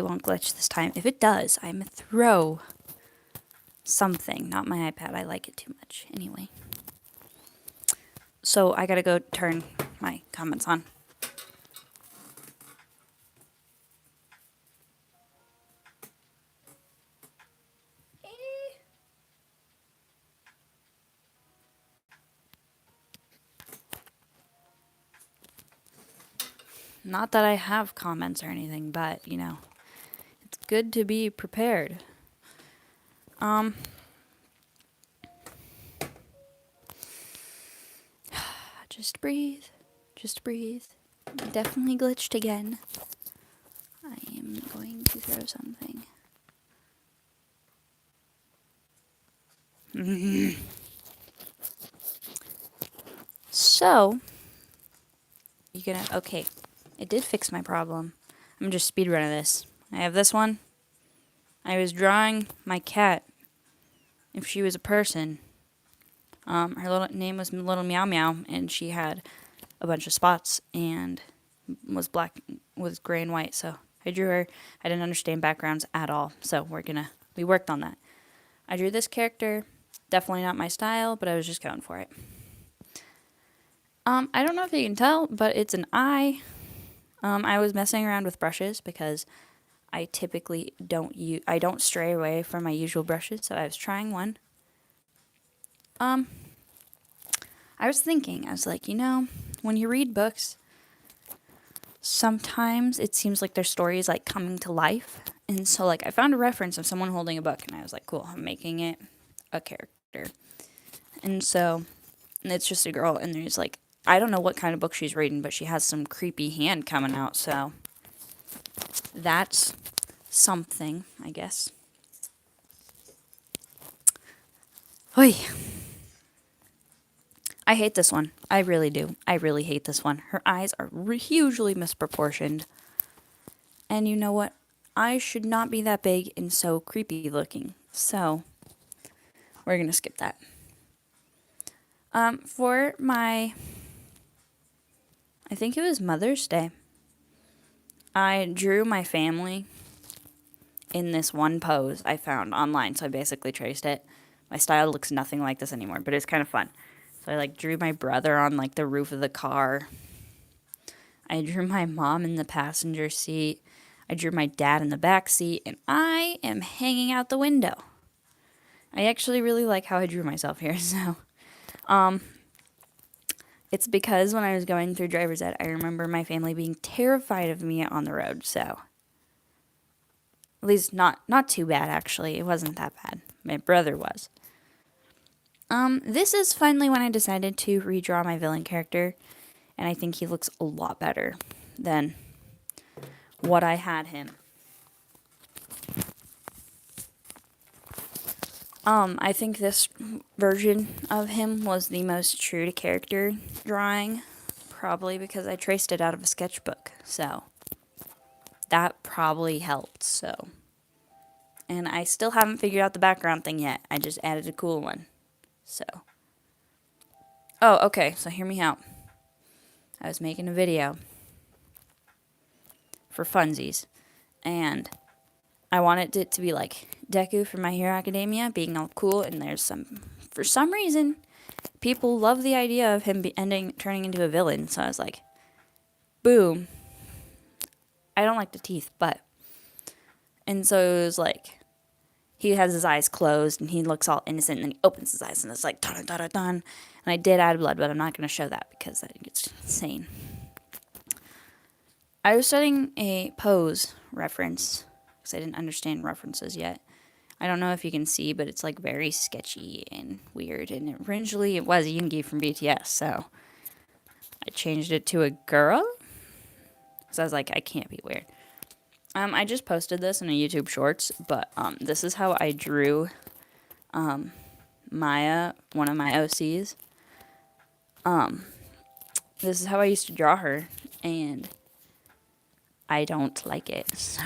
won't glitch this time. If it does, I'm gonna throw something. Not my iPad. I like it too much. Anyway. So I gotta go turn my comments on. Not that I have comments or anything, but, you know, it's good to be prepared. Just breathe. Just breathe. Definitely glitched again. I am going to throw something. So, you're gonna, okay, it did fix my problem. I'm just speedrunning this. I have this one. I was drawing my cat. If she was a person, her little name was Little Meow Meow, and she had a bunch of spots and was black, was gray and white. So I drew her. I didn't understand backgrounds at all. So we worked on that. I drew this character. Definitely not my style, but I was just going for it. I don't know if you can tell, but it's an eye. I was messing around with brushes because I typically I don't stray away from my usual brushes, so I was trying one. I was thinking, I was like, you know, when you read books, sometimes it seems like their story is like coming to life. And so like I found a reference of someone holding a book and I was like, cool, I'm making it a character. And so it's just a girl and there's like, I don't know what kind of book she's reading, but she has some creepy hand coming out, so that's something, I guess. Oy. I hate this one. I really do. I really hate this one. Her eyes are hugely misproportioned. And you know what? I should not be that big and so creepy looking. So, we're going to skip that. For my, I think it was Mother's Day, I drew my family in this one pose I found online. So I basically traced it. My style looks nothing like this anymore, but it's kind of fun. So I like drew my brother on like the roof of the car. I drew my mom in the passenger seat. I drew my dad in the back seat, and I am hanging out the window. I actually really like how I drew myself here, so it's because when I was going through driver's ed, I remember my family being terrified of me on the road, so at least not too bad actually. It wasn't that bad. My brother was. This is finally when I decided to redraw my villain character, and I think he looks a lot better than what I had him. I think this version of him was the most true to character drawing, probably because I traced it out of a sketchbook, so that probably helped, so. And I still haven't figured out the background thing yet. I just added a cool one, so. Oh, okay, so hear me out. I was making a video for funsies, and I wanted it to be like Deku from My Hero Academia being all cool, and for some reason, people love the idea of him turning into a villain, so I was like, boom. I don't like the teeth, and so it was like, he has his eyes closed, and he looks all innocent, and then he opens his eyes, and it's like, dun dun dun dun. And I did add blood, but I'm not going to show that because I think it's insane. I was studying a pose reference because I didn't understand references yet. I don't know if you can see, but it's like very sketchy and weird. And originally it was Yoongi from BTS, so I changed it to a girl. So I was like, I can't be weird. I just posted this in a YouTube Shorts, but this is how I drew Maya, one of my OCs. This is how I used to draw her, and I don't like it, so.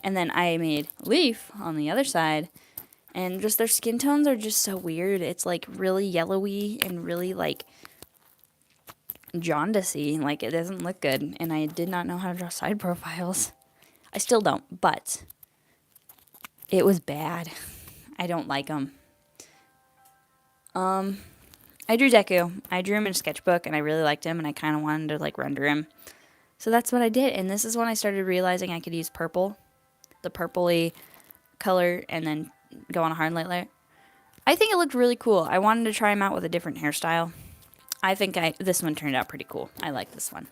And then I made Leaf on the other side, and just their skin tones are just so weird. It's like really yellowy and really like jaundicey. Like it doesn't look good, and I did not know how to draw side profiles. I still don't, but it was bad. I don't like them. I drew Deku. I drew him in a sketchbook, and I really liked him, and I kind of wanted to, like, render him. So that's what I did, and this is when I started realizing I could use purple, the purpley color, and then go on a hard light layer. I think it looked really cool. I wanted to try him out with a different hairstyle. I think this one turned out pretty cool. I like this one.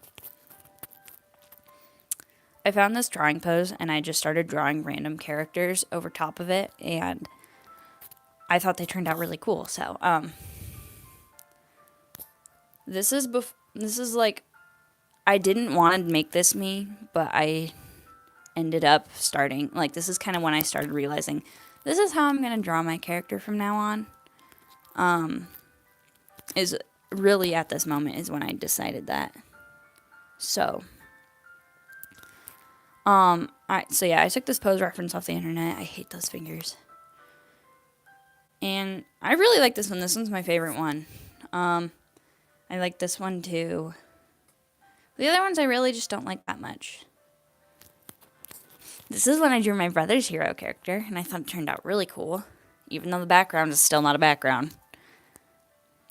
I found this drawing pose, and I just started drawing random characters over top of it, and I thought they turned out really cool. So, this is like, I didn't want to make this me, but I ended up starting, like, this is kind of when I started realizing this is how I'm going to draw my character from now on. Is really at this moment is when I decided that. So, I took this pose reference off the internet. I hate those fingers. And I really like this one. This one's my favorite one. I like this one too. The other ones I really just don't like that much. This is when I drew my brother's hero character, and I thought it turned out really cool, even though the background is still not a background.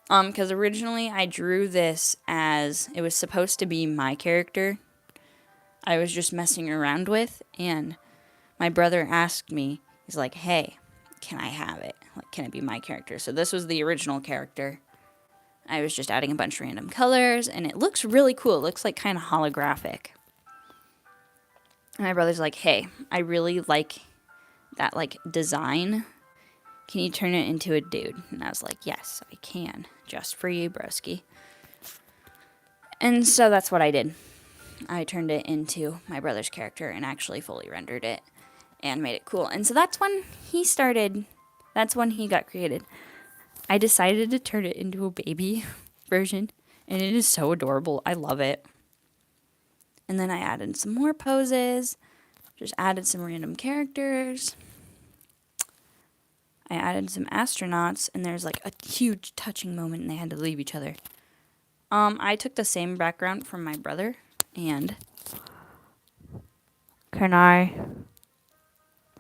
Because originally I drew this as it was supposed to be my character. I was just messing around with, and my brother asked me, he's like, hey, can I have it? Like, can it be my character? So this was the original character. I was just adding a bunch of random colors, and it looks really cool. It looks like kind of holographic. And my brother's like, hey, I really like that, like, design. Can you turn it into a dude? And I was like, yes, I can. Just for you, broski. And so that's what I did. I turned it into my brother's character and actually fully rendered it and made it cool. And so that's when he got created. I decided to turn it into a baby version, and it is so adorable. I love it. And then I added some more poses, just added some random characters. I added some astronauts, and there's like a huge touching moment, and they had to leave each other. I took the same background from my brother, and can I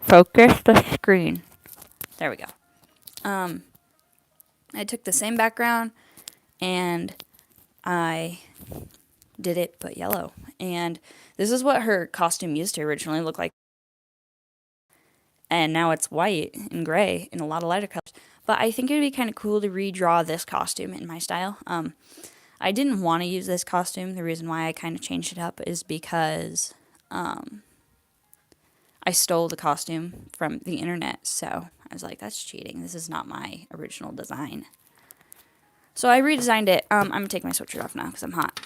focus the screen? There we go. I took the same background, and I did it but yellow. And this is what her costume used to originally look like. And now it's white and gray and a lot of lighter colors. But I think it would be kind of cool to redraw this costume in my style. I didn't want to use this costume. The reason why I kind of changed it up is because I stole the costume from the internet. So I was like, that's cheating. This is not my original design. So I redesigned it. I'm going to take my sweatshirt off now because I'm hot.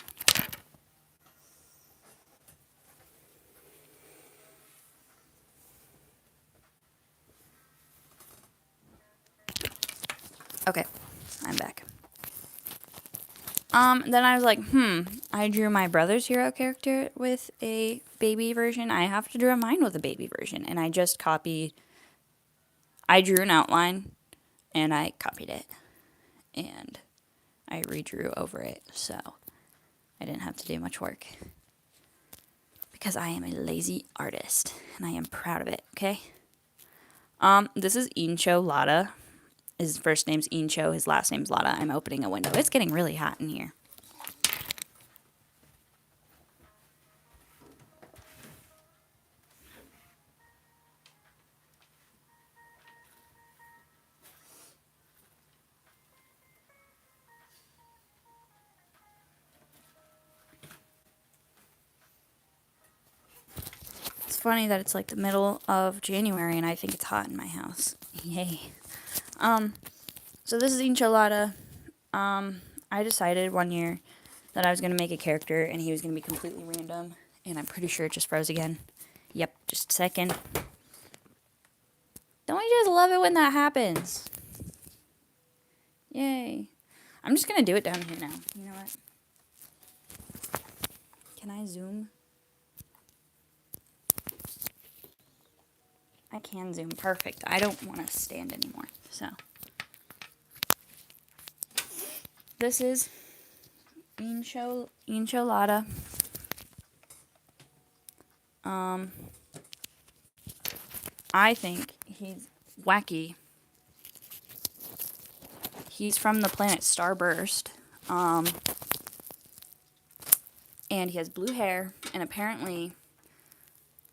Okay, I'm back. Then I was like, I drew my brother's hero character with a baby version. I have to draw mine with a baby version. And I just I drew an outline, and I copied it. And I redrew over it, so I didn't have to do much work. Because I am a lazy artist, and I am proud of it, okay? This is Incho Lada. His first name's Incho, his last name's Lada. I'm opening a window. It's getting really hot in here. It's funny that it's like the middle of January and I think it's hot in my house. Yay. So this is Enchilada. I decided one year that I was going to make a character and he was going to be completely random. And I'm pretty sure it just froze again. Yep, just a second. Don't you just love it when that happens? Yay. I'm just going to do it down here now. You know what? Can I zoom? I can zoom. Perfect. I don't want to stand anymore. So, this is Enchilada. I think he's wacky. He's from the planet Starburst. And he has blue hair, and apparently,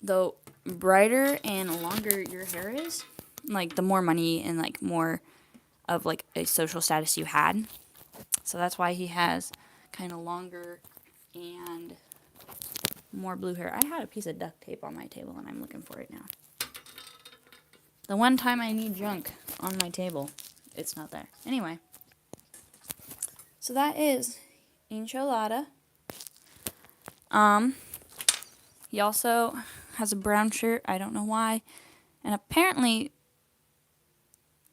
the brighter and longer your hair is, like the more money and like more of like a social status you had. So that's why he has kind of longer and more blue hair. I had a piece of duct tape on my table and I'm looking for it now. The one time I need junk on my table, it's not there. Anyway, so that is enchilada. He also has a brown shirt. I don't know why. And apparently,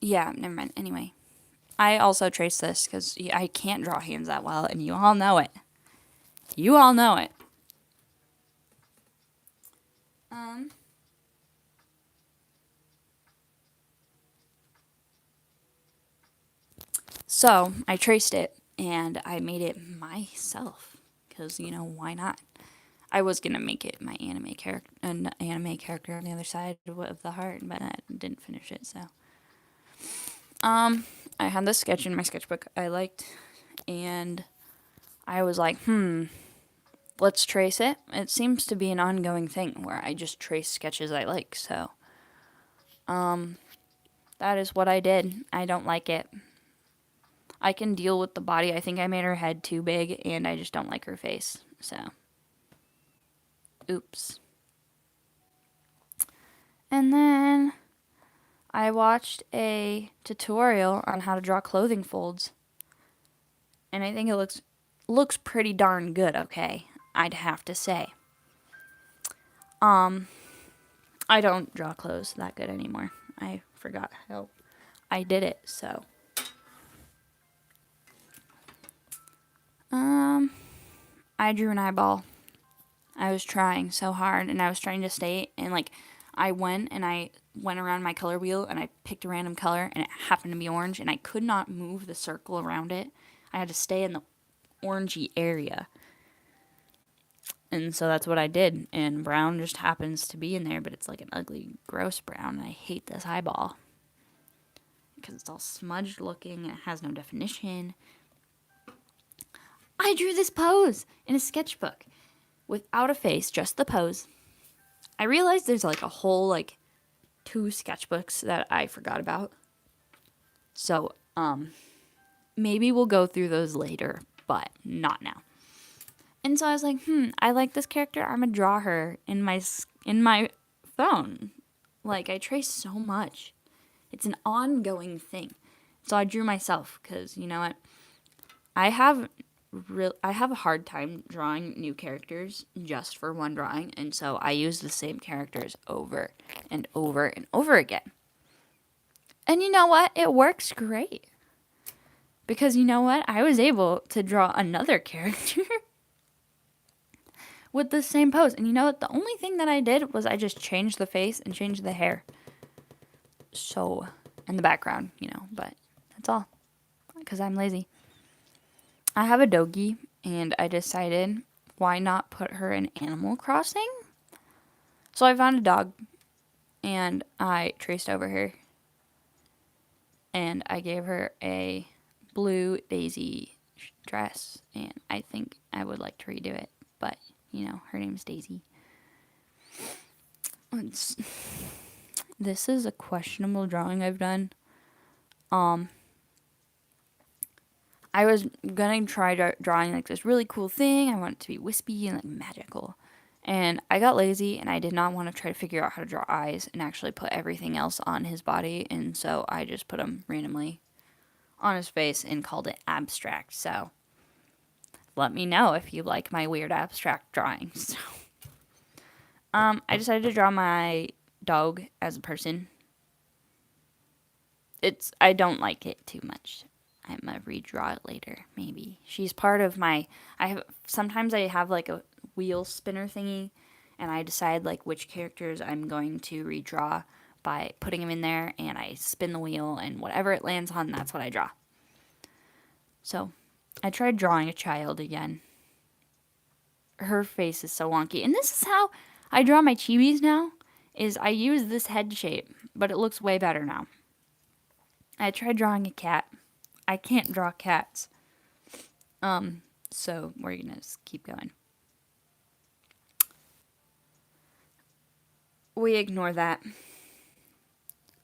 yeah, never mind. Anyway, I also traced this because I can't draw hands that well, and you all know it. You all know it. So I traced it and I made it myself because why not? I was gonna make it my anime character, an anime character on the other side of the heart, but I didn't finish it. So, I had this sketch in my sketchbook I liked, and I was like, let's trace it. It seems to be an ongoing thing where I just trace sketches I like. So, that is what I did. I don't like it. I can deal with the body. I think I made her head too big, and I just don't like her face. So, oops. And then I watched a tutorial on how to draw clothing folds, and I think it looks pretty darn good. Okay, I'd have to say. I don't draw clothes that good anymore. I forgot how I did it. So, I drew an eyeball. I was trying so hard, and I was trying to stay, and like, I went around my color wheel, and I picked a random color, and it happened to be orange, and I could not move the circle around it. I had to stay in the orangey area. And so that's what I did, and brown just happens to be in there, but it's like an ugly, gross brown, and I hate this eyeball. Because it's all smudged looking, and it has no definition. I drew this pose in a sketchbook without a face, just the pose. I realized there's like a whole 2 sketchbooks that I forgot about. So, maybe we'll go through those later, but not now. And so I was like, I like this character. I'm gonna draw her in my phone. Like, I trace so much. It's an ongoing thing. So I drew myself because you know what? I have a hard time drawing new characters just for one drawing, and so I use the same characters over and over and over again. And you know what? It works great. Because you know what? I was able to draw another character with the same pose. And you know what? The only thing that I did was I just changed the face and changed the hair. So, and the background, but that's all. Because I'm lazy. I have a doggy, and I decided why not put her in Animal Crossing? So I found a dog, and I traced over her, and I gave her a blue Daisy dress, and I think I would like to redo it, but, her name's Daisy. This is a questionable drawing I've done. I was gonna try drawing like this really cool thing. I want it to be wispy and like magical. And I got lazy and I did not want to try to figure out how to draw eyes and actually put everything else on his body. And so I just put them randomly on his face and called it abstract. So let me know if you like my weird abstract drawings. I decided to draw my dog as a person. I don't like it too much. I'm gonna redraw it later, maybe. She's part of sometimes I have like a wheel spinner thingy, and I decide like which characters I'm going to redraw by putting them in there, and I spin the wheel, and whatever it lands on, that's what I draw. So, I tried drawing a child again. Her face is so wonky, and this is how I draw my chibis now, is I use this head shape, but it looks way better now. I tried drawing a cat. I can't draw cats. So we're gonna just keep going. We ignore that.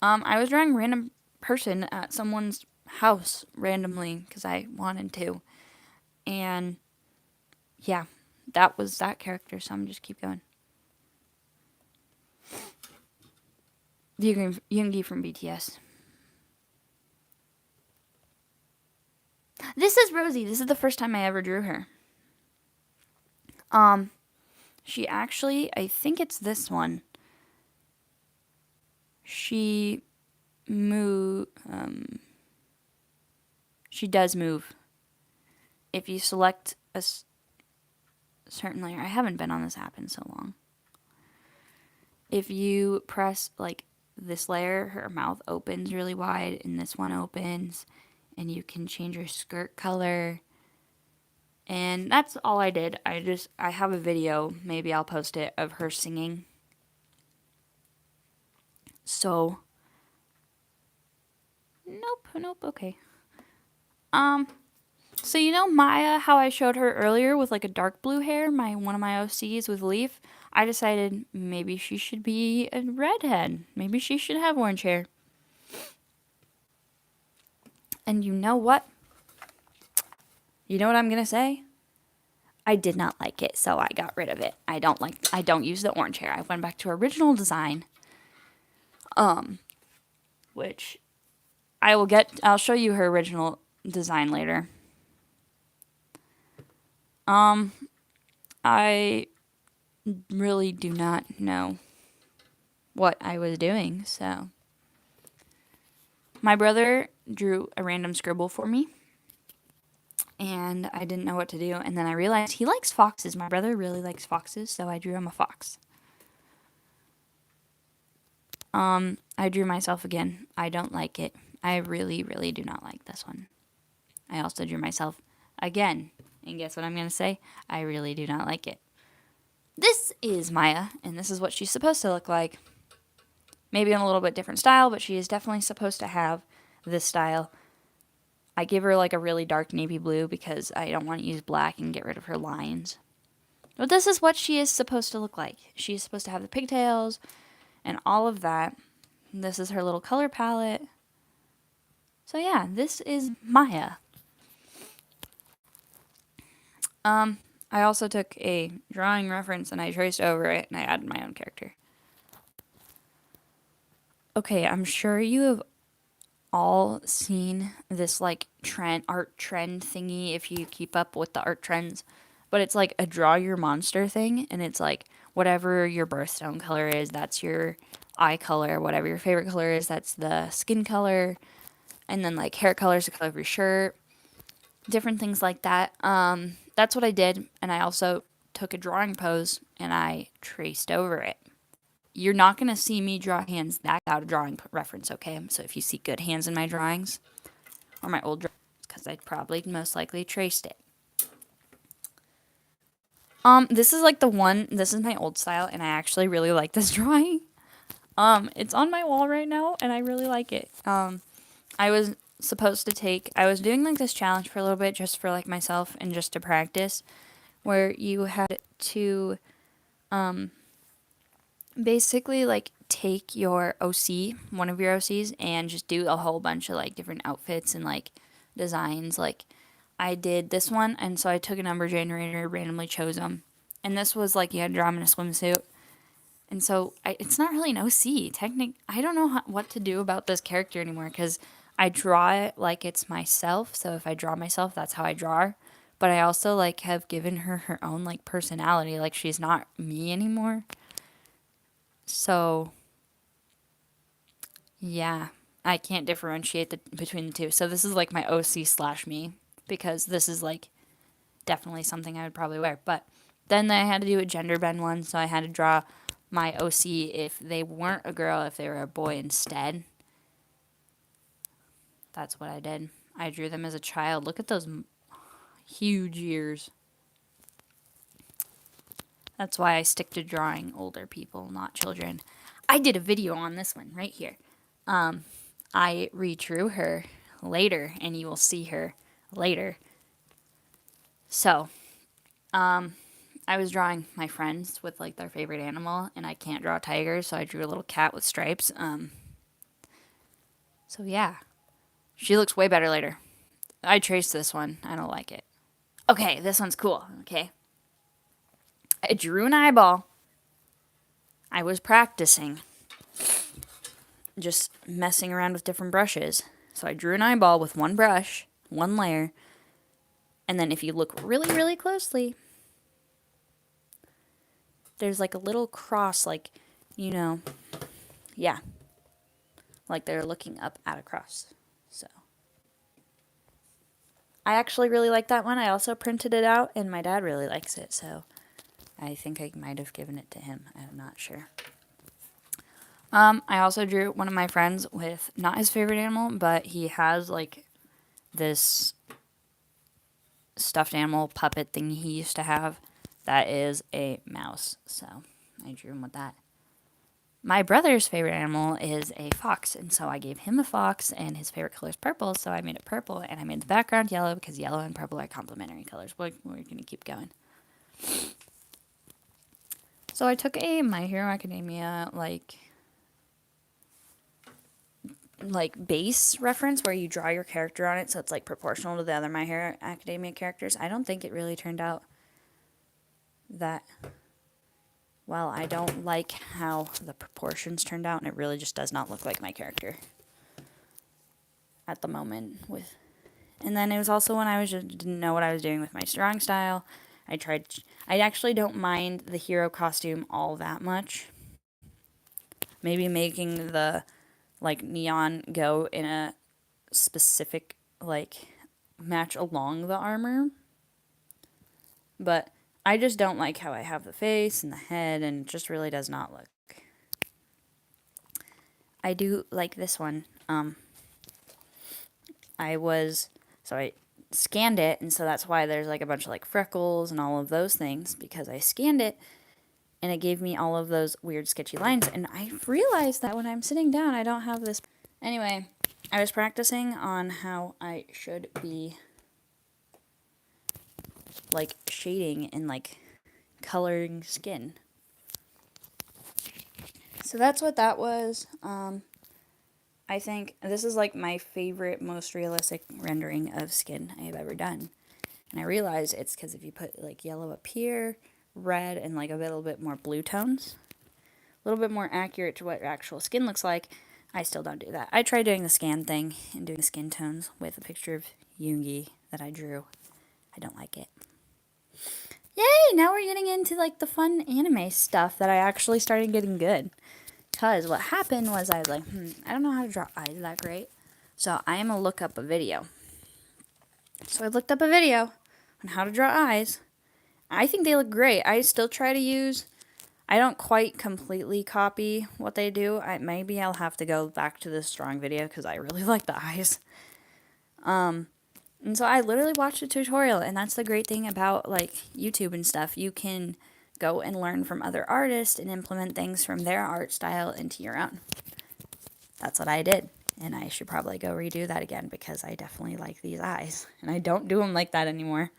I was drawing a random person at someone's house randomly because I wanted to. And yeah, that was that character, so I'm just keep going. Yoongi from BTS. This is Rosie. This is the first time I ever drew her. She actually, I think it's this one. She does move. If you select a certain layer, I haven't been on this app in so long. If you press like this layer, her mouth opens really wide, and this one opens, and you can change her skirt color. And that's all I did. I have a video, maybe I'll post it, of her singing. So, nope, okay. So you know Maya, how I showed her earlier with like a dark blue hair, one of my OCs with Leaf? I decided maybe she should be a redhead. Maybe she should have orange hair. And you know what? You know what I'm gonna say? I did not like it, so I got rid of it. I don't use the orange hair. I went back to original design. Which I'll show you her original design later. I really do not know what I was doing, so my brother drew a random scribble for me, and I didn't know what to do, and then I realized he likes foxes. My brother really likes foxes, so I drew him a fox. I drew myself again. I don't like it. I really, really do not like this one. I also drew myself again, and guess what I'm going to say? I really do not like it. This is Maya, and this is what she's supposed to look like. Maybe in a little bit different style, but she is definitely supposed to have this style. I give her like a really dark navy blue because I don't want to use black and get rid of her lines. But this is what she is supposed to look like. She's supposed to have the pigtails and all of that. This is her little color palette. So yeah, this is Maya. I also took a drawing reference and I traced over it and I added my own character. Okay, I'm sure you have all seen this like art trend thingy if you keep up with the art trends, but it's like a draw your monster thing, and it's like whatever your birthstone color is, that's your eye color. Whatever your favorite color is, that's the skin color, and then like hair color is the color of your shirt, different things like that. That's what I did, and I also took a drawing pose and I traced over it. You're not going to see me draw hands that out of drawing reference, okay? So if you see good hands in my drawings, or my old drawings, because I probably most likely traced it. This is like this is my old style, and I actually really like this drawing. It's on my wall right now, and I really like it. I was doing like this challenge for a little bit, just for like myself, and just to practice, where you had to, basically like take your OC, one of your OCs, and just do a whole bunch of like different outfits and like designs. Like I did this one, and so I took a number generator, randomly chose them, and this was like you had to draw them in a swimsuit. And so it's not really an OC. I don't know what to do about this character anymore because I draw it like it's myself. So if I draw myself, that's how I draw her. But I also like have given her own like personality. Like she's not me anymore. So, yeah, I can't differentiate between the two. So this is like my OC / me, because this is like definitely something I would probably wear. But then I had to do a gender bend one, so I had to draw my OC if they weren't a girl, if they were a boy instead. That's what I did. I drew them as a child. Look at those huge ears. That's why I stick to drawing older people, not children. I did a video on this one right here. I redrew her later, and you will see her later. So, I was drawing my friends with like their favorite animal, and I can't draw tigers, so I drew a little cat with stripes. So yeah, she looks way better later. I traced this one. I don't like it. Okay, this one's cool. Okay, I drew an eyeball. I was practicing, just messing around with different brushes. So I drew an eyeball with one brush, one layer, and then if you look really, really closely, there's like a little cross, like, yeah, like they're looking up at a cross. So I actually really like that one. I also printed it out, and my dad really likes it, so I think I might have given it to him. I'm not sure. I also drew one of my friends with not his favorite animal, but he has like this stuffed animal puppet thing he used to have that is a mouse. So I drew him with that. My brother's favorite animal is a fox, and so I gave him a fox, and his favorite color is purple, so I made it purple, and I made the background yellow because yellow and purple are complementary colors. We're going to keep going. So I took a My Hero Academia like base reference where you draw your character on it so it's like proportional to the other My Hero Academia characters. I don't think it really turned out that well. I don't like how the proportions turned out, and it really just does not look like my character at the moment. And then it was also when I didn't know what I was doing with my drawing style. I actually don't mind the hero costume all that much. Maybe making the like neon go in a specific like match along the armor. But I just don't like how I have the face and the head, and it just really does not look. I do like this one. I scanned it, and so that's why there's like a bunch of like freckles and all of those things, because I scanned it and it gave me all of those weird sketchy lines, and I realized that when I'm sitting down I don't have this. Anyway, I was practicing on how I should be like shading and like coloring skin. So that's what that was. I think this is like my favorite, most realistic rendering of skin I have ever done. And I realize it's because if you put like yellow up here, red, and like a little bit more blue tones, a little bit more accurate to what your actual skin looks like, I still don't do that. I tried doing the scan thing and doing the skin tones with a picture of Yoongi that I drew. I don't like it. Yay! Now we're getting into like the fun anime stuff that I actually started getting good. Because what happened was I was like, I don't know how to draw eyes that great. So I am going to look up a video. So I looked up a video on how to draw eyes. I think they look great. I still try to use, I don't quite completely copy what they do. Maybe I'll have to go back to this drawing video because I really like the eyes. And so I literally watched a tutorial, and that's the great thing about like YouTube and stuff. You can go and learn from other artists and implement things from their art style into your own. That's what I did, and I should probably go redo that again because I definitely like these eyes, and I don't do them like that anymore.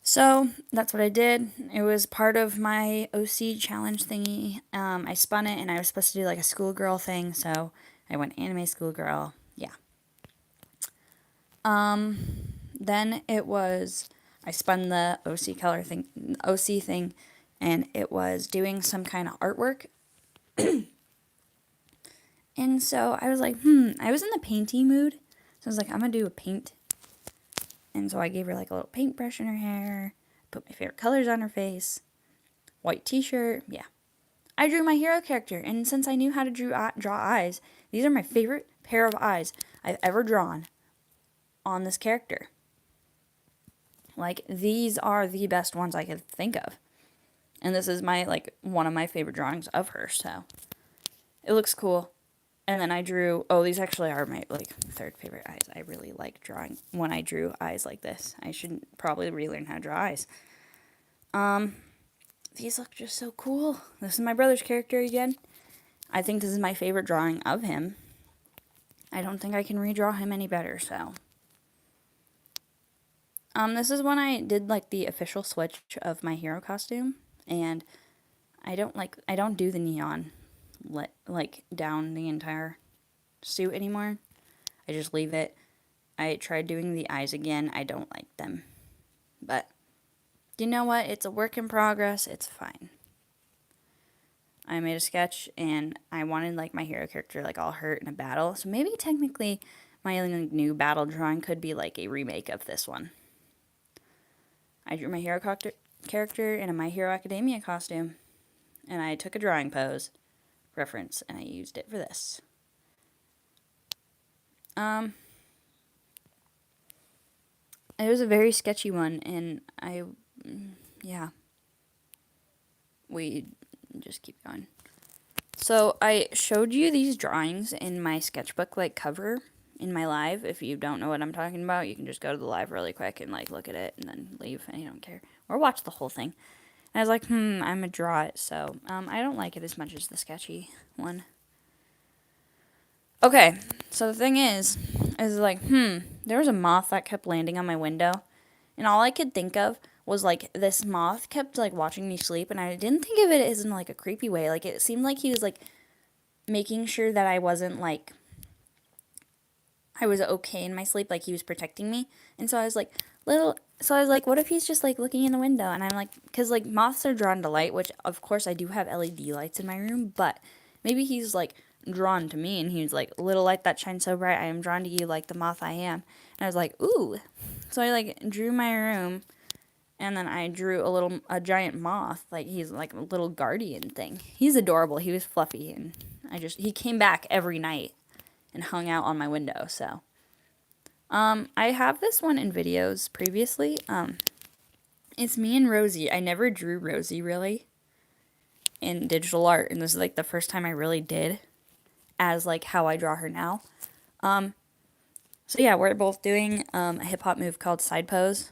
So that's what I did. It was part of my OC challenge thingy. I spun it, and I was supposed to do like a schoolgirl thing, so I went anime schoolgirl. Yeah. Then it was, I spun the OC thing, and it was doing some kind of artwork. And so I was like, I was in the painty mood. So I was like, I'm going to do a paint. And so I gave her like a little paintbrush in her hair, put my favorite colors on her face, white t-shirt, yeah. I drew my hero character, and since I knew how to draw eyes, these are my favorite pair of eyes I've ever drawn on this character. Like, these are the best ones I could think of. And this is one of my favorite drawings of her, so it looks cool. And then I drew, these actually are my third favorite eyes. I really like drawing when I drew eyes like this. I should probably relearn how to draw eyes. these look just so cool. This is my brother's character again. I think this is my favorite drawing of him. I don't think I can redraw him any better, so. This is when I did, like, the official switch of my hero costume, and I don't do the neon like down the entire suit anymore. I just leave it. I tried doing the eyes again. I don't like them. But you know what? It's a work in progress. It's fine. I made a sketch and I wanted like my hero character like all hurt in a battle. So maybe technically my like, new battle drawing could be like a remake of this one. I drew my hero character in a My Hero Academia costume. And I took a drawing pose reference and I used it for this. It was a very sketchy one, and yeah. We just keep going. So I showed you these drawings in my sketchbook, like, cover in my live. If you don't know what I'm talking about, you can just go to the live really quick and, like, look at it and then leave, and you don't care. Or watch the whole thing. And I was like, I'm gonna draw it, so, I don't like it as much as the sketchy one. Okay, so the thing is like, there was a moth that kept landing on my window, and all I could think of was, like, this moth kept, like, watching me sleep, and I didn't think of it as in, like, a creepy way. Like, it seemed like he was, like, making sure that I wasn't, like, I was okay in my sleep, like, he was protecting me, and so I was like, what if he's just, like, looking in the window, and I'm like, because, like, moths are drawn to light, which, of course, I do have LED lights in my room, but maybe he's, like, drawn to me, and he's like, little light that shines so bright, I am drawn to you like the moth I am. And I was like, ooh. So I, like, drew my room, and then I drew a giant moth, like, he's like a little guardian thing. He's adorable. He was fluffy, and he came back every night and hung out on my window, so. I have this one in videos previously. It's me and Rosie. I never drew Rosie, really, in digital art, and this is, like, the first time I really did, as, like, how I draw her now. So yeah, we're both doing a hip-hop move called side pose.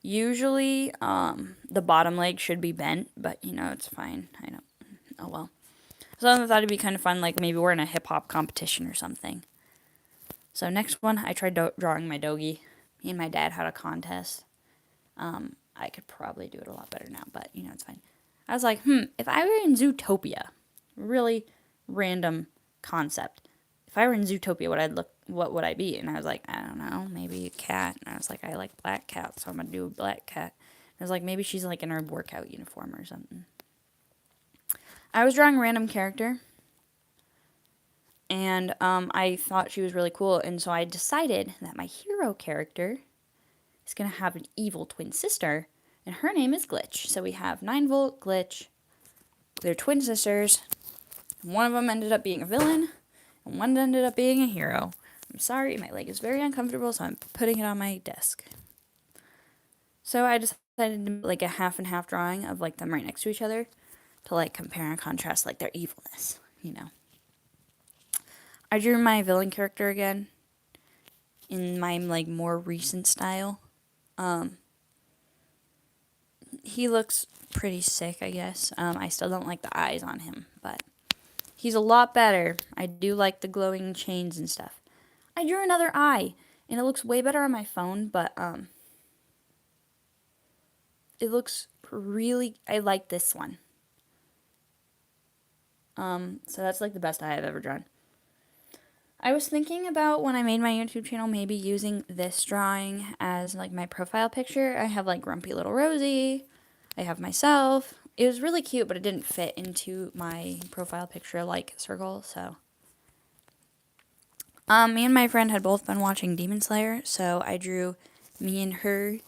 Usually, the bottom leg should be bent, but, you know, it's fine. I don't, oh well. So I thought it'd be kind of fun, like, maybe we're in a hip-hop competition or something. So next one, I tried drawing my doggy. Me and my dad had a contest. I could probably do it a lot better now, but, you know, it's fine. I was like, if I were in Zootopia, really random concept. If I were in Zootopia, what would I be? And I was like, I don't know, maybe a cat. And I was like, I like black cats, so I'm gonna do a black cat. And I was like, maybe she's like in her workout uniform or something. I was drawing a random character, and I thought she was really cool, and so I decided that my hero character is gonna have an evil twin sister, and her name is Glitch. So we have 9-volt, Glitch. They're twin sisters. One of them ended up being a villain, and one ended up being a hero. I'm sorry, my leg is very uncomfortable, so I'm putting it on my desk. So I decided to do, like, a half and half drawing of, like, them right next to each other to, like, compare and contrast, like, their evilness, you know. I drew my villain character again in my, like, more recent style. He looks pretty sick, I guess. I still don't like the eyes on him, but he's a lot better. I do like the glowing chains and stuff. I drew another eye, and it looks way better on my phone, but, it looks really, I like this one. So that's, like, the best eye I've ever drawn. I was thinking about, when I made my YouTube channel, maybe using this drawing as, like, my profile picture. I have, like, Grumpy Little Rosie. I have myself. It was really cute, but it didn't fit into my profile picture, like, circle, so. Me and my friend had both been watching Demon Slayer, so I drew me and her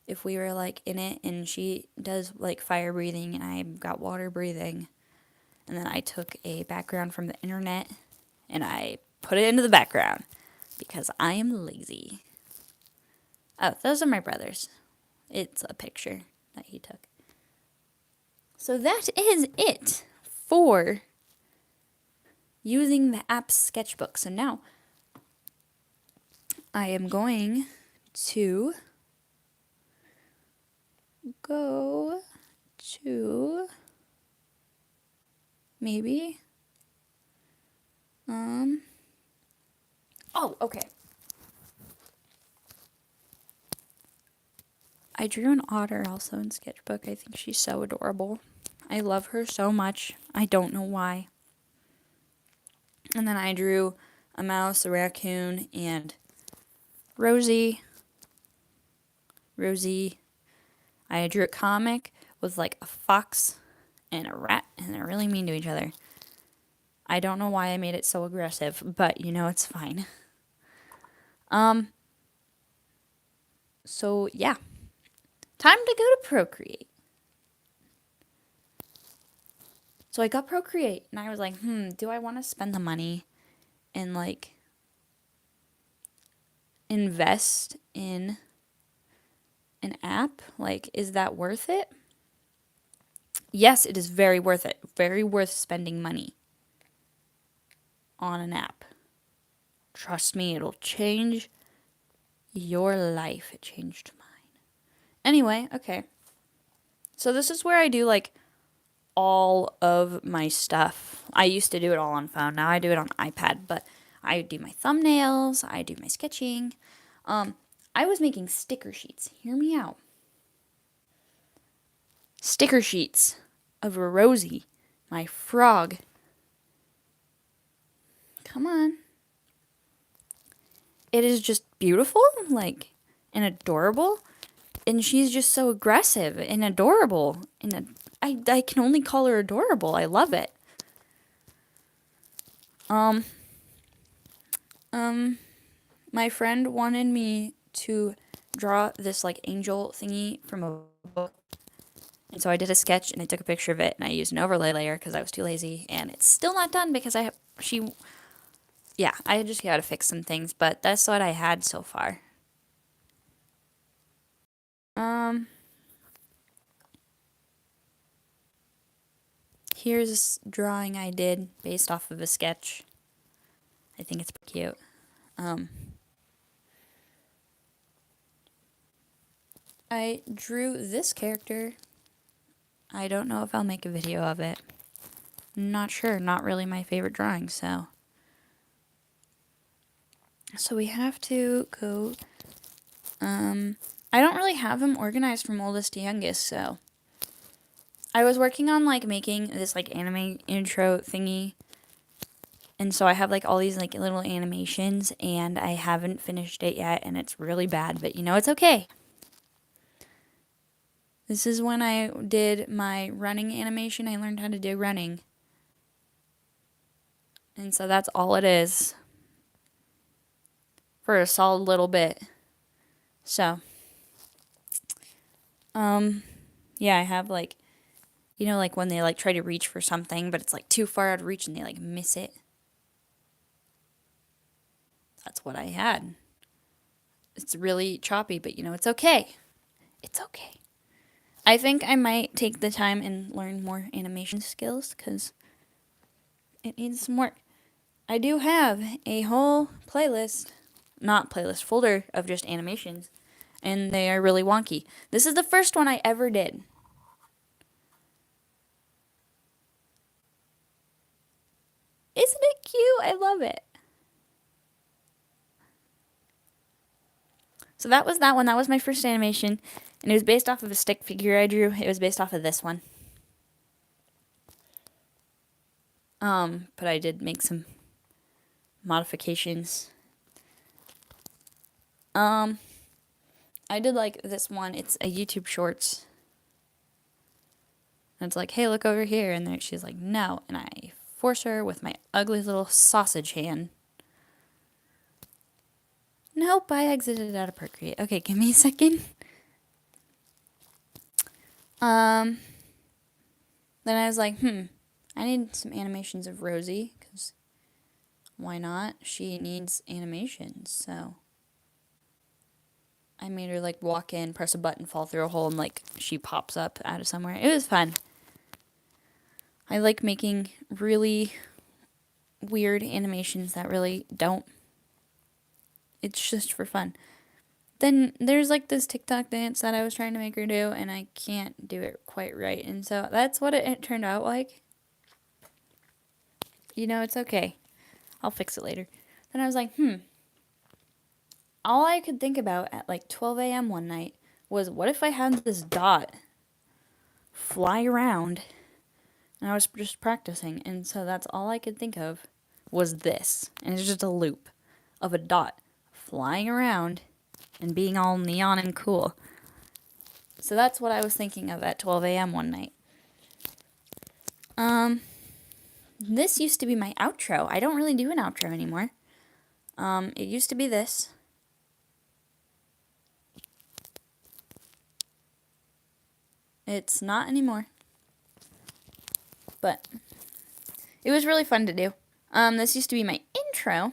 if we were, like, in it, and she does, like, fire breathing, and I got water breathing. And then I took a background from the internet, and I put it into the background, because I am lazy. Oh, those are my brothers. It's a picture that he took. So that is it for using the app's sketchbook. So now I am going to go to maybe, oh, okay. I drew an otter also in sketchbook. I think she's so adorable. I love her so much. I don't know why. And then I drew a mouse, a raccoon, and Rosie. I drew a comic with like a fox and a rat, and they're really mean to each other. I don't know why I made it so aggressive, but you know, it's fine. So yeah. Time to go to Procreate. So I got Procreate, and I was like, do I want to spend the money and like invest in an app? Like, is that worth it? Yes, it is very worth it. Very worth spending money on an app. Trust me, it'll change your life. It changed mine. Anyway, okay. So this is where I do like all of my stuff. I used to do it all on phone. Now I do it on iPad, but I do my thumbnails, I do my sketching. I was making sticker sheets. Hear me out. Sticker sheets of Rosie, my frog. Come on. It is just beautiful, like, and adorable. And she's just so aggressive and adorable. And I can only call her adorable. I love it. My friend wanted me to draw this like angel thingy from a book. And so I did a sketch and I took a picture of it and I used an overlay layer because I was too lazy, and it's still not done because I just gotta fix some things, but that's what I had so far. Here's a drawing I did based off of a sketch. I think it's pretty cute. I drew this character. I don't know if I'll make a video of it. Not sure. Not really my favorite drawing, so. So we have to go. I don't really have them organized from oldest to youngest, so. I was working on like making this like anime intro thingy. And so I have like all these like little animations and I haven't finished it yet and it's really bad, but you know, it's okay. This is when I did my running animation. I learned how to do running. And so that's all it is. For a solid little bit. So. Yeah, I have like, you know, like when they like try to reach for something, but it's like too far out of reach and they like miss it. That's what I had. It's really choppy, but you know, it's okay. It's okay. I think I might take the time and learn more animation skills because it needs some work. I do have a whole folder of just animations, and they are really wonky. This is the first one I ever did. Isn't it cute? I love it. So that was that one. That was my first animation, and it was based off of a stick figure I drew. It was based off of this one. But I did make some modifications. I did like this one. It's a YouTube Shorts. And it's like, hey, look over here. And then she's like, no. And I force her with my ugly little sausage hand. Nope, I exited out of Procreate. Okay, give me a second. Then I was like, I need some animations of Rosie, because why not? She needs animations, so. I made her, like, walk in, press a button, fall through a hole, and, like, she pops up out of somewhere. It was fun. I like making really weird animations that really don't. It's just for fun. then there's like this TikTok dance that I was trying to make her do, and I can't do it quite right. And so that's what it turned out like. You know, it's okay. I'll fix it later. Then I was like, all I could think about at like 12 a.m. one night was, what if I had this dot fly around? And I was just practicing, and so that's all I could think of was this. And it's just a loop of a dot flying around and being all neon and cool. So that's what I was thinking of at 12 a.m. one night. This used to be my outro. I don't really do an outro anymore. It used to be this. It's not anymore. But it was really fun to do. This used to be my intro.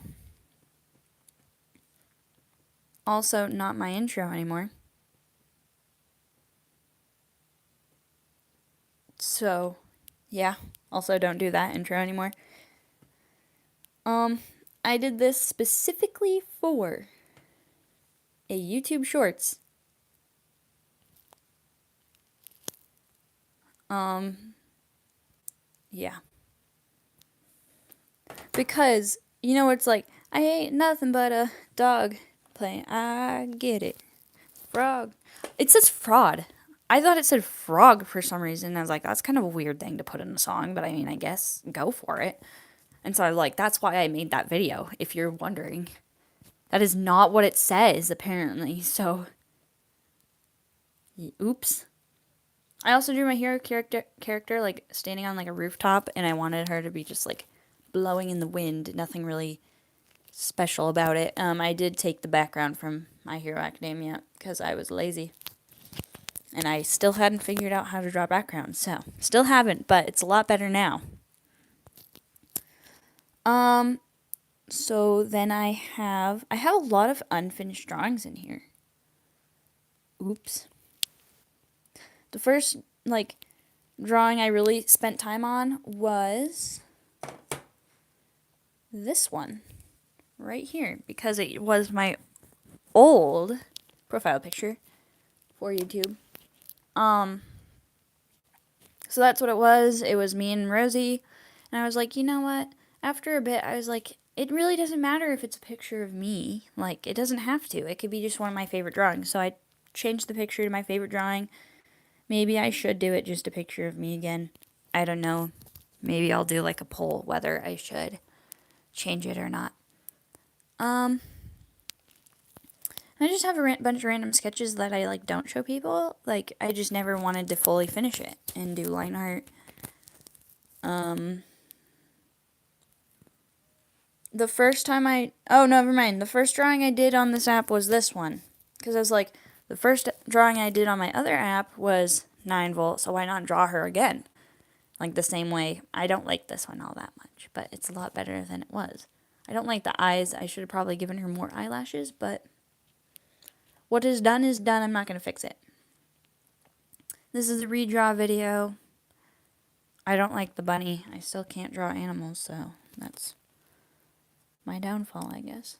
Also not my intro anymore. So, yeah. Also don't do that intro anymore. I did this specifically for a YouTube Shorts. Yeah. Because, you know, it's like, I ain't nothing but a dog playing. I get it. Frog. It says fraud. I thought it said frog for some reason. I was like, that's kind of a weird thing to put in a song, but I mean, I guess go for it. And so I was like, that's why I made that video, if you're wondering. That is not what it says, apparently. So, oops. I also drew my hero character like standing on like a rooftop, and I wanted her to be just like blowing in the wind. Nothing really special about it. I did take the background from My Hero Academia because I was lazy. And I still hadn't figured out how to draw backgrounds, so still haven't, but it's a lot better now. So then I have a lot of unfinished drawings in here. Oops. The first like drawing I really spent time on was this one right here, because it was my old profile picture for YouTube. So that's what it was. It was me and Rosie, and I was like, you know what? After a bit, I was like, it really doesn't matter if it's a picture of me. Like, it doesn't have to. It could be just one of my favorite drawings. So I changed the picture to my favorite drawing. Maybe I should do it just a picture of me again. I don't know. Maybe I'll do like a poll whether I should change it or not. I just have a bunch of random sketches that I like don't show people. Like, I just never wanted to fully finish it and do line art. The first time never mind. The first drawing I did on this app was this one. Because I was like, the first drawing I did on my other app was 9 volt, so why not draw her again? Like the same way. I don't like this one all that much, but it's a lot better than it was. I don't like the eyes. I should have probably given her more eyelashes, but what is done is done. I'm not going to fix it. This is a redraw video. I don't like the bunny. I still can't draw animals, so that's my downfall, I guess.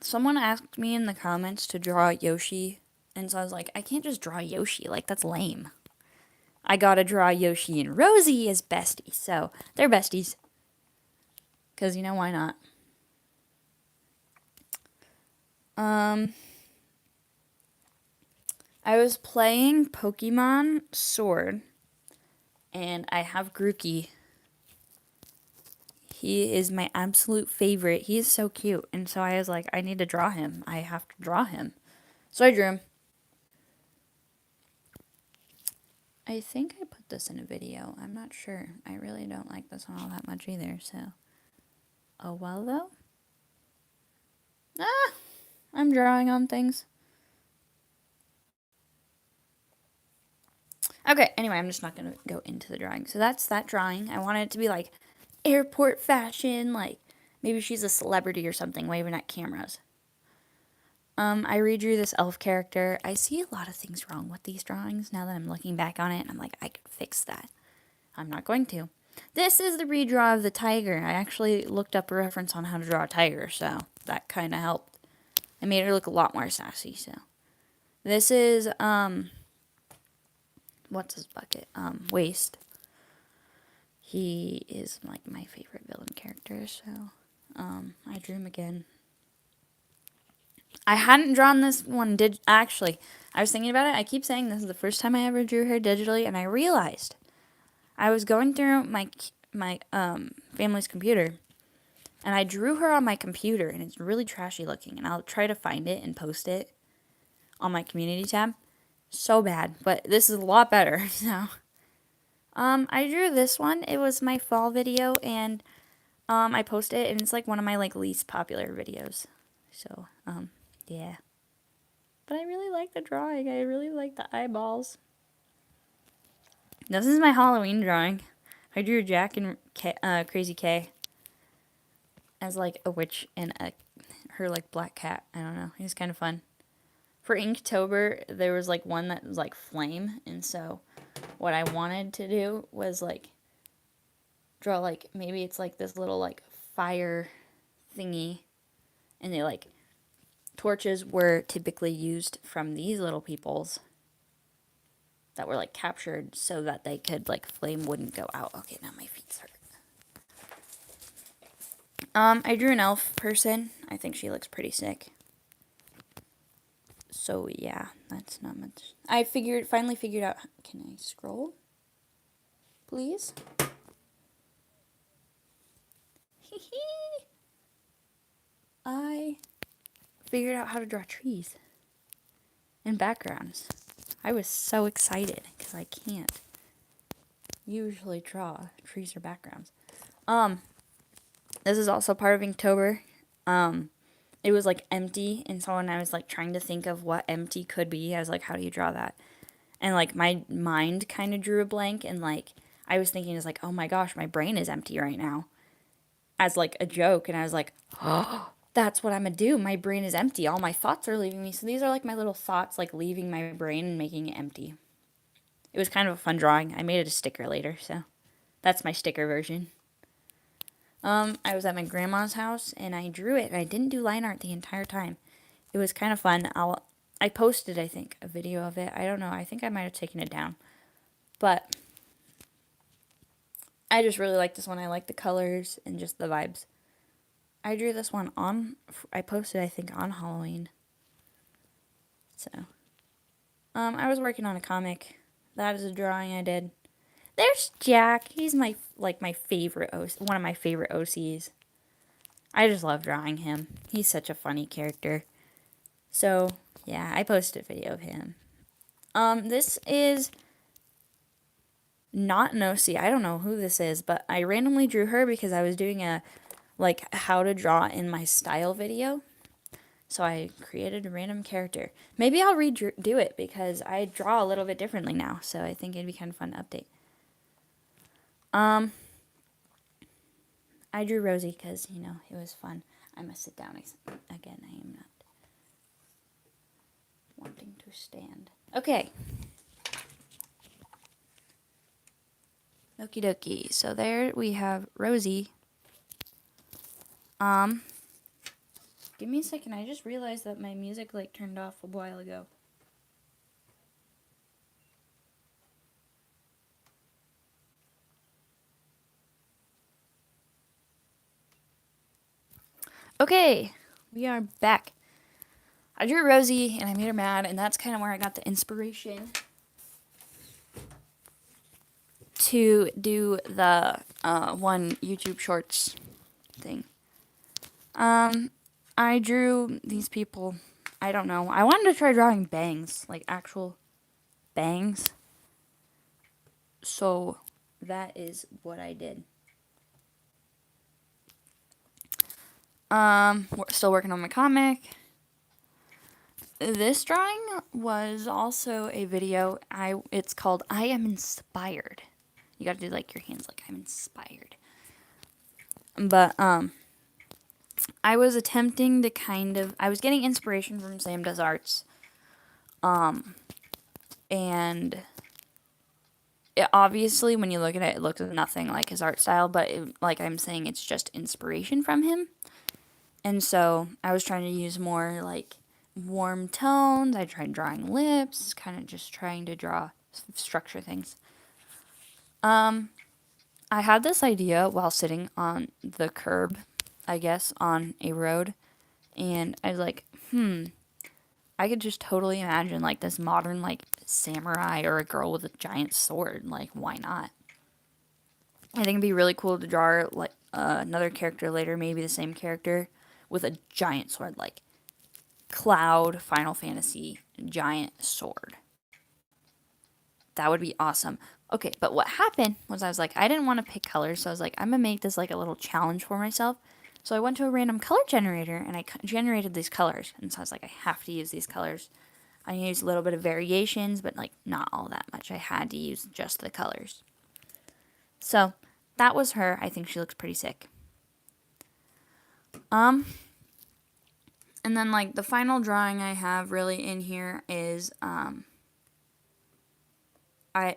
Someone asked me in the comments to draw Yoshi, and so I was like, I can't just draw Yoshi. Like, that's lame. I gotta draw Yoshi and Rosie as besties, so they're besties. Because, you know, why not? I was playing Pokemon Sword, and I have Grookey. He is my absolute favorite. He is so cute, and so I was like, I need to draw him. I have to draw him. So I drew him. I think I put this in a video. I'm not sure. I really don't like this one all that much either, so. Oh well, though. I'm drawing on things. Okay, anyway, I'm just not going to go into the drawing. So that's that drawing. I wanted it to be like airport fashion, like maybe she's a celebrity or something waving at cameras. I redrew this elf character. I see a lot of things wrong with these drawings now that I'm looking back on it, and I'm like, I could fix that. I'm not going to. This is the redraw of the tiger. I actually looked up a reference on how to draw a tiger, so that kind of helped. I made her look a lot more sassy, so. This is, what's his bucket? Waste. He is, like, my favorite villain character, so, I drew him again. I hadn't drawn this one, actually, I was thinking about it. I keep saying this is the first time I ever drew her digitally, and I realized I was going through my family's computer, and I drew her on my computer, and it's really trashy looking, and I'll try to find it and post it on my community tab. So bad, but this is a lot better, so. I drew this one. It was my fall video, and, I posted it, and it's, like, one of my, like, least popular videos. So, yeah. But I really like the drawing. I really like the eyeballs. This is my Halloween drawing. I drew Jack and Crazy K as, like, a witch and her, like, black cat. I don't know. It was kind of fun. For Inktober, there was, like, one that was, like, flame, and so what I wanted to do was, like, draw, like, maybe it's, like, this little, like, fire thingy, and they, like, torches were typically used from these little peoples that were, like, captured so that they could, like, flame wouldn't go out. Okay, now my feet hurt. I drew an elf person. I think she looks pretty sick. So, yeah, that's not much. I finally figured out, can I scroll? Please? I figured out how to draw trees and backgrounds. I was so excited because I can't usually draw trees or backgrounds. This is also part of Inktober. It was like empty, and so when I was like trying to think of what empty could be, I was like, how do you draw that? And like my mind kind of drew a blank, and like I was thinking, is like, oh my gosh, my brain is empty right now, as like a joke, and I was like, oh, that's what I'm gonna do. My brain is empty. All my thoughts are leaving me. So these are like my little thoughts, like leaving my brain and making it empty. It was kind of a fun drawing. I made it a sticker later, so that's my sticker version. I was at my grandma's house, and I drew it, and I didn't do line art the entire time. It was kind of fun. I posted, I think, a video of it. I don't know. I think I might have taken it down. But I just really like this one. I like the colors and just the vibes. I drew this one I posted, I think, on Halloween. So, I was working on a comic. That is a drawing I did. There's Jack. He's my favorite one of my favorite OCs. I just love drawing him. He's such a funny character. So, yeah, I posted a video of him. This is not an OC. I don't know who this is, but I randomly drew her because I was doing a, like, how to draw in my style video. So I created a random character. Maybe I'll redo it because I draw a little bit differently now. So I think it'd be kind of fun to update. I drew Rosie because, you know, it was fun. I must sit down again. I am not wanting to stand. Okay. Okie dokie. So there we have Rosie. Give me a second. I just realized that my music, like, turned off a while ago. Okay, we are back. I drew Rosie, and I made her mad, and that's kind of where I got the inspiration to do the one YouTube Shorts thing. I drew these people. I don't know. I wanted to try drawing bangs, like actual bangs. So that is what I did. We're still working on my comic. This drawing was also a video. It's called I Am Inspired. You gotta do like your hands like I'm inspired. But I was attempting to I was getting inspiration from Sam Does Arts. And obviously when you look at it, it looks nothing like his art style, but like I'm saying, it's just inspiration from him. And so I was trying to use more like warm tones. I tried drawing lips, kind of just trying to structure things. I had this idea while sitting on the curb, I guess, on a road, and I was like, I could just totally imagine like this modern like samurai or a girl with a giant sword. Like, why not? I think it'd be really cool to draw like another character later, maybe the same character with a giant sword, like Cloud, Final Fantasy, giant sword. That would be awesome. Okay, but what happened was I was like, I didn't want to pick colors, so I was like, I'm gonna make this like a little challenge for myself. So I went to a random color generator and I generated these colors, and so I was like, I have to use these colors. I used a little bit of variations, but like not all that much. I had to use just the colors. So that was her. I think she looks pretty sick. And then like the final drawing I have really in here is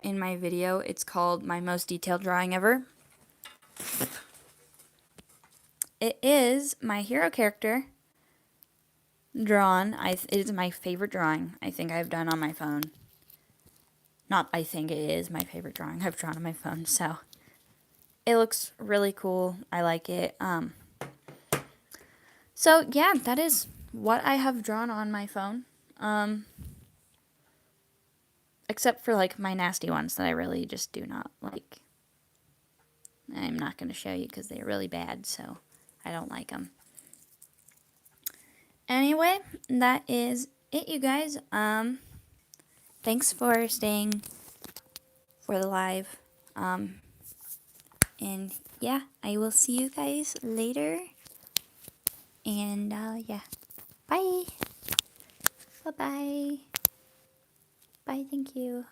in my video, it's called My Most Detailed Drawing Ever. It is my hero character drawn. It is my favorite drawing I think I've done on my phone. Not I think it is my favorite drawing I've drawn on my phone, so it looks really cool. I like it. So yeah, that is what I have drawn on my phone. Except for like my nasty ones that I really just do not like. I'm not going to show you because they're really bad, so I don't like them. Anyway, that is it, you guys. Thanks for staying for the live. And yeah, I will see you guys later. And yeah, bye. Bye-bye. Bye, thank you.